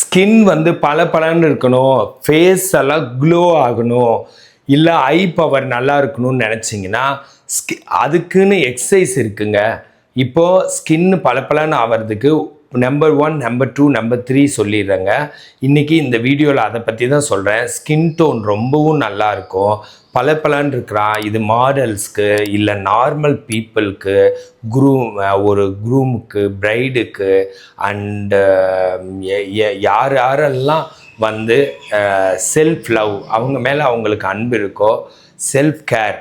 Skin வந்து பளபளன்னு இருக்கணும், ஃபேஸ் எல்லாம் க்ளோ ஆகணும், இல்லை ஐ பவர் நல்லா இருக்கணும்னு நினச்சிங்கன்னா அதுக்குன்னு எக்ஸசைஸ் இருக்குங்க. இப்போது ஸ்கின் பளபளன்னு ஆகிறதுக்கு நம்பர் 1, நம்பர் 2, நம்பர் 3 சொல்லிடுறேங்க. இன்றைக்கி இந்த வீடியோவில் அதை பற்றி தான் சொல்கிறேன். ஸ்கின் டோன் ரொம்பவும் நல்லாயிருக்கும், பளபளன்னு இருக்கிறான். இது மாடல்ஸ்க்கு இல்லை நார்மல் பீப்புளுக்கு, ஒரு க்ரூமுக்கு, பிரைடுக்கு அண்டு யார் யாரெல்லாம் வந்து செல்ஃப் லவ், அவங்க மேலே அவங்களுக்கு அன்பு இருக்கோ, செல்ஃப் கேர்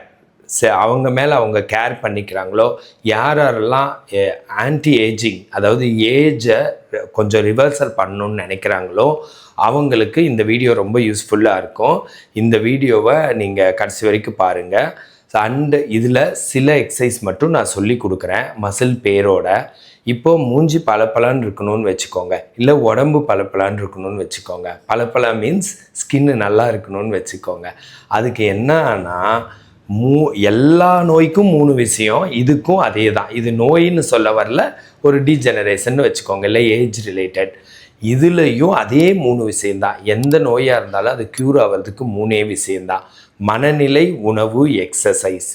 அவங்க மேலே அவங்க கேர் பண்ணிக்கிறாங்களோ, யாரெல்லாம் ஆன்டி ஏஜிங், அதாவது ஏஜை கொஞ்சம் ரிவர்சல் பண்ணணுன்னு நினைக்கிறாங்களோ அவங்களுக்கு இந்த வீடியோ ரொம்ப யூஸ்ஃபுல்லாக இருக்கும். இந்த வீடியோவை நீங்கள் கடைசி வரைக்கும் பாருங்கள். அண்டு இதில் சில எக்ஸசைஸ் மட்டும் நான் சொல்லி கொடுக்குறேன் மசில் பேரோட. இப்போது மூஞ்சி பளபளன்னு இருக்கணும்னு வச்சுக்கோங்க, இல்லை உடம்பு பளபளன்னு இருக்கணும்னு வச்சுக்கோங்க. பளபள மீன்ஸ் ஸ்கின்னு நல்லா இருக்கணும்னு வச்சுக்கோங்க. அதுக்கு என்னன்னா எல்லா நோய்க்கும் 3 விஷயம், இதுக்கும் அதே தான். இது நோயின்னு சொல்ல வரல, ஒரு டீஜெனரேஷன் வச்சுக்கோங்க, இல்லை ஏஜ் ரிலேட்டட். இதுலேயும் அதே 3 விஷயந்தான். எந்த நோயாக இருந்தாலும் அது க்யூர் ஆகிறதுக்கு 3 விஷயந்தான். மனநிலை, உணவு, எக்ஸசைஸ்.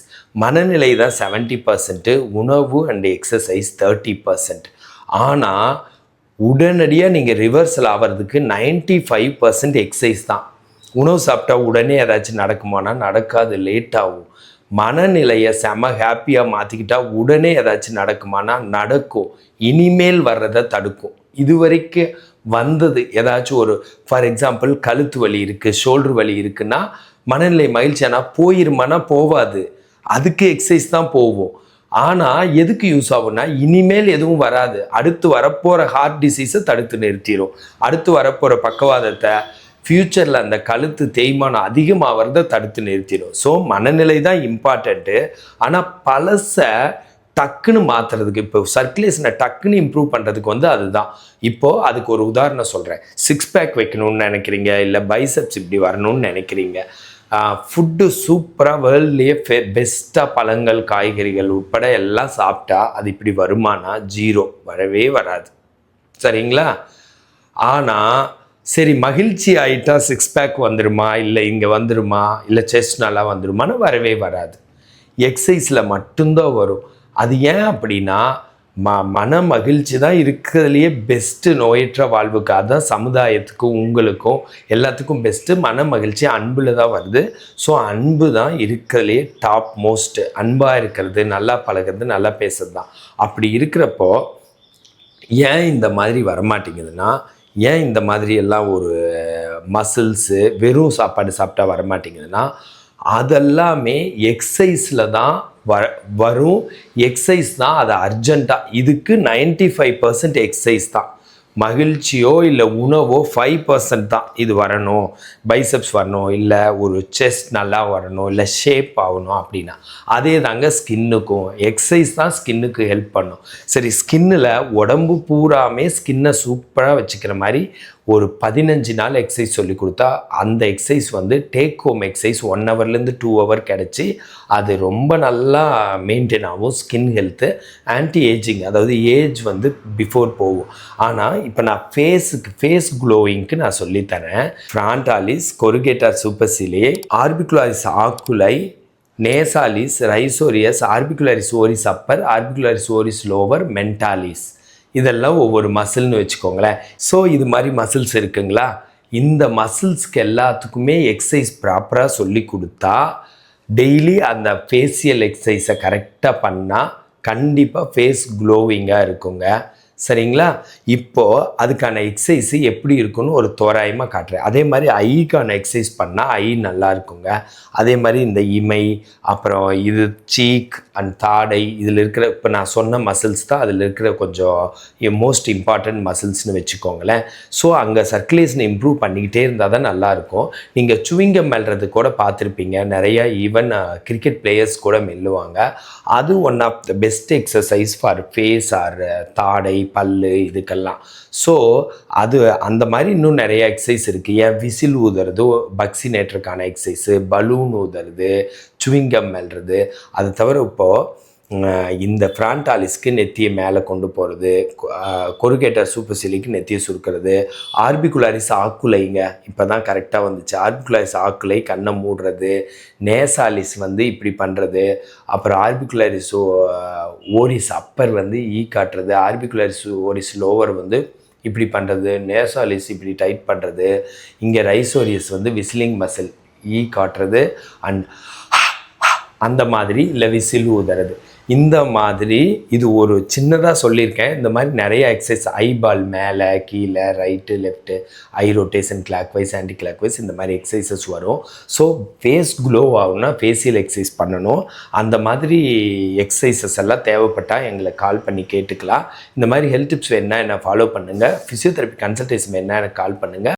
மனநிலை தான் 70%, உணவு அண்ட் எக்ஸசைஸ் 30%. ஆனால் உடனடியாக நீங்கள் ரிவர்சல் ஆகிறதுக்கு 95% எக்ஸசைஸ் தான். உணவு சாப்பிட்டா உடனே ஏதாச்சும் நடக்குமானா நடக்காது, லேட் ஆகும். மனநிலையை செம ஹாப்பியாக மாற்றிக்கிட்டால் உடனே ஏதாச்சும் நடக்குமானா நடக்கும், இனிமேல் வர்றதை தடுக்கும். இது வரைக்கும் வந்தது ஏதாச்சும் ஒரு, ஃபார் எக்ஸாம்பிள் கழுத்து வலி இருக்குது, ஷோல்டர் வலி இருக்குன்னா மனநிலை மகிழ்ச்சியானா போயிருமானா போவாது, அதுக்கு எக்ஸசைஸ் தான் போவோம். ஆனால் எதுக்கு யூஸ் ஆகும்னா இனிமேல் எதுவும் வராது, அடுத்து வரப்போகிற ஹார்ட் டிசீஸை தடுத்து நிறுத்திடும், அடுத்து வரப்போகிற பக்கவாதத்தை, ஃப்யூச்சரில் அந்த கழுத்து தேய்மானம் அதிகமாகிறத தடுத்து நிறுத்திடும். ஸோ மனநிலை தான் இம்பார்ட்டண்ட்டு. ஆனால் பழசை டக்குன்னு மாற்றுறதுக்கு, இப்போ சர்க்குலேஷனை டக்குன்னு இம்ப்ரூவ் பண்ணுறதுக்கு வந்து அதுதான். இப்போது அதுக்கு ஒரு உதாரணம் சொல்கிறேன். 6 பேக் வைக்கணும்னு நினைக்கிறீங்க, இல்லை பைசப்ஸ் இப்படி வரணும்னு நினைக்கிறீங்க. ஃபுட்டு சூப்பராக வேர்ல்ட்லேயே பெஸ்ட்டாக பழங்கள், காய்கறிகள் உட்பட எல்லாம் சாப்பிட்டா அது இப்படி வருமானா 0, வரவே வராது. சரிங்களா? ஆனால் சரி மகிழ்ச்சி ஆகிட்டா 6 பேக் வந்துடுமா, இல்லை இங்கே வந்துடுமா, இல்லை செஸ்ட் நல்லா வந்துடுமான்னு வரவே வராது. எக்ஸசைஸில் மட்டும்தான் வரும். அது ஏன் அப்படின்னா மன மகிழ்ச்சி தான் இருக்கிறதுலையே பெஸ்ட்டு நோயற்ற வாழ்வுக்கு. அதுதான் சமுதாயத்துக்கும் உங்களுக்கும் எல்லாத்துக்கும் பெஸ்ட்டு. மன மகிழ்ச்சி அன்பில் தான் வருது. ஸோ அன்பு தான் இருக்கிறதுலையே டாப் மோஸ்ட்டு. அன்பாக இருக்கிறது, நல்லா பழகிறது, நல்லா பேசுறது தான். அப்படி இருக்கிறப்போ ஏன் இந்த மாதிரி வரமாட்டேங்குதுன்னா, ஏன் இந்த மாதிரி எல்லாம் ஒரு மசில்ஸு வெறும் சாப்பாடு சாப்பிட்டா வரமாட்டேங்குதுன்னா, அதெல்லாமே எக்ஸசைஸில் தான் வரும். எக்ஸசைஸ் தான் அது அர்ஜெண்ட்டாக. இதுக்கு 95% எக்ஸசைஸ் தான். மகிழ்ச்சியோ இல்லை உணவோ 5% தான் இது வரணும். பைசப்ஸ் வரணும், இல்லை ஒரு செஸ்ட் நல்லா வரணும், இல்லை ஷேப் ஆகணும் அப்படின்னா. அதே தாங்க ஸ்கின்னுக்கும். எக்ஸசைஸ் தான் ஸ்கின்னுக்கு ஹெல்ப் பண்ணும். சரி, ஸ்கின்னில் உடம்பு பூராமே ஸ்கின்னை சூப்பராக வச்சுக்கிற மாதிரி ஒரு 15 நாள் எக்ஸசைஸ் சொல்லி கொடுத்தா, அந்த எக்ஸசைஸ் வந்து டேக் ஹோம் எக்ஸசைஸ் 1 ஹவர்லேருந்து 2 ஹவர் கிடச்சி அது ரொம்ப நல்லா மெயின்டைன் ஆகும். ஸ்கின் ஹெல்த்து, ஆன்டி ஏஜிங், அதாவது ஏஜ் வந்து பிஃபோர் போகும். ஆனால் இப்போ நான் ஃபேஸ் க்ளோயிங்க்கு நான் சொல்லித்தரேன். Frontalis, corrugator supercilii, orbicularis oculi, nasalis, risorius, orbicularis oris upper, orbicularis oris lower, mentalis. இதெல்லாம் ஒவ்வொரு மசில்னு வச்சுக்கோங்களேன். ஸோ இது மாதிரி மசில்ஸ் இருக்குங்களா? இந்த மசில்ஸ்க்கு எல்லாத்துக்குமே எக்ஸசைஸ் ப்ராப்பராக சொல்லி கொடுத்தா, டெய்லி அந்த ஃபேஷியல் எக்ஸசைஸை கரெக்டாக பண்ணால் கண்டிப்பாக ஃபேஸ் க்ளோவிங்காக இருக்குங்க. சரிங்களா? இப்போது அதுக்கான எக்ஸசைஸ் எப்படி இருக்குன்னு ஒரு தோராயமாக காட்டுறேன். அதே மாதிரி ஐக்கான எக்ஸசைஸ் பண்ணால் ஐ நல்லா இருக்குங்க. அதே மாதிரி இந்த இமை, அப்புறம் இது சீக் அண்ட் தாடை, இதில் இருக்கிற இப்போ நான் சொன்ன மசில்ஸ் தான் அதில் இருக்கிற கொஞ்சம் மோஸ்ட் இம்பார்ட்டன்ட் மசில்ஸ்னு வச்சுக்கோங்களேன். ஸோ அங்கே சர்க்குலேஷன் இம்ப்ரூவ் பண்ணிக்கிட்டே இருந்தால் தான் நல்லாயிருக்கும். நீங்கள் சுவிங்கம் மெல்றது கூட பார்த்துருப்பீங்க, நிறையா ஈவன் கிரிக்கெட் பிளேயர்ஸ் கூட மெல்லுவாங்க. அது one of the best exercise for face or தாடை, பல்லு, இதுக்கெல்லாம். ஸோ அது அந்த மாதிரி இன்னும் நிறைய எக்ஸசைஸ் இருக்குது. ஏன் விசில் ஊதுறது, பக்சினேட்டருக்கான எக்ஸசைஸு, பலூன் ஊதுறது, சுவிங்கம் மெல்றது. அது தவிர இப்போது இந்த ஃப்ரான்டாலிஸ்க்கு நெத்தியை மேலே கொண்டு போகிறது, கொருகேட்டர் சூப்பர்சிலிக்கு நெத்தியை சுருக்கிறது, ஆர்பிகுலாரிஸ் ஆக்குலைங்க இப்போ தான் கரெக்டாக வந்துச்சு. ஆர்பிகுலாரிஸ் ஆக்குலை கண்ணை மூடுறது, நேசாலிஸ் வந்து இப்படி பண்ணுறது, அப்புறம் ஆர்பிகுலாரிஸ் ஓரிஸ் அப்பர் வந்து காட்டுறது, ஆர்பிகுலாரிஸ் ஓரிஸ் லோவர் வந்து இப்படி பண்ணுறது, நேசாலிஸ் இப்படி டைட் பண்ணுறது, இங்கே ரைசோரியஸ் வந்து விசிலிங் மசில் காட்டுறது அண்ட் அந்த மாதிரி இல்லை விசில் ஊதுறது. இந்த மாதிரி இது ஒரு சின்னதாக சொல்லியிருக்கேன். இந்த மாதிரி நிறைய எக்ஸசைஸ், ஐபால் மேலே கீழே right left, eye rotation clockwise anti clockwise, இந்த மாதிரி எக்ஸசைசஸ் வரும். ஸோ ஃபேஸ் க்ளோ ஆகும்னா ஃபேஷியல் எக்ஸசைஸ் பண்ணணும். அந்த மாதிரி எக்ஸசைசஸ் எல்லாம் தேவைப்பட்டால் எங்களை கால் பண்ணி கேட்டுக்கலாம். இந்த மாதிரி ஹெல்த் டிப்ஸ் வேணுன்னா என்ன ஃபாலோ பண்ணுங்கள். ஃபிசியோதெரப்பி கன்சல்டேஷன் வேணுன்னா எனக்கு கால் பண்ணுங்கள்.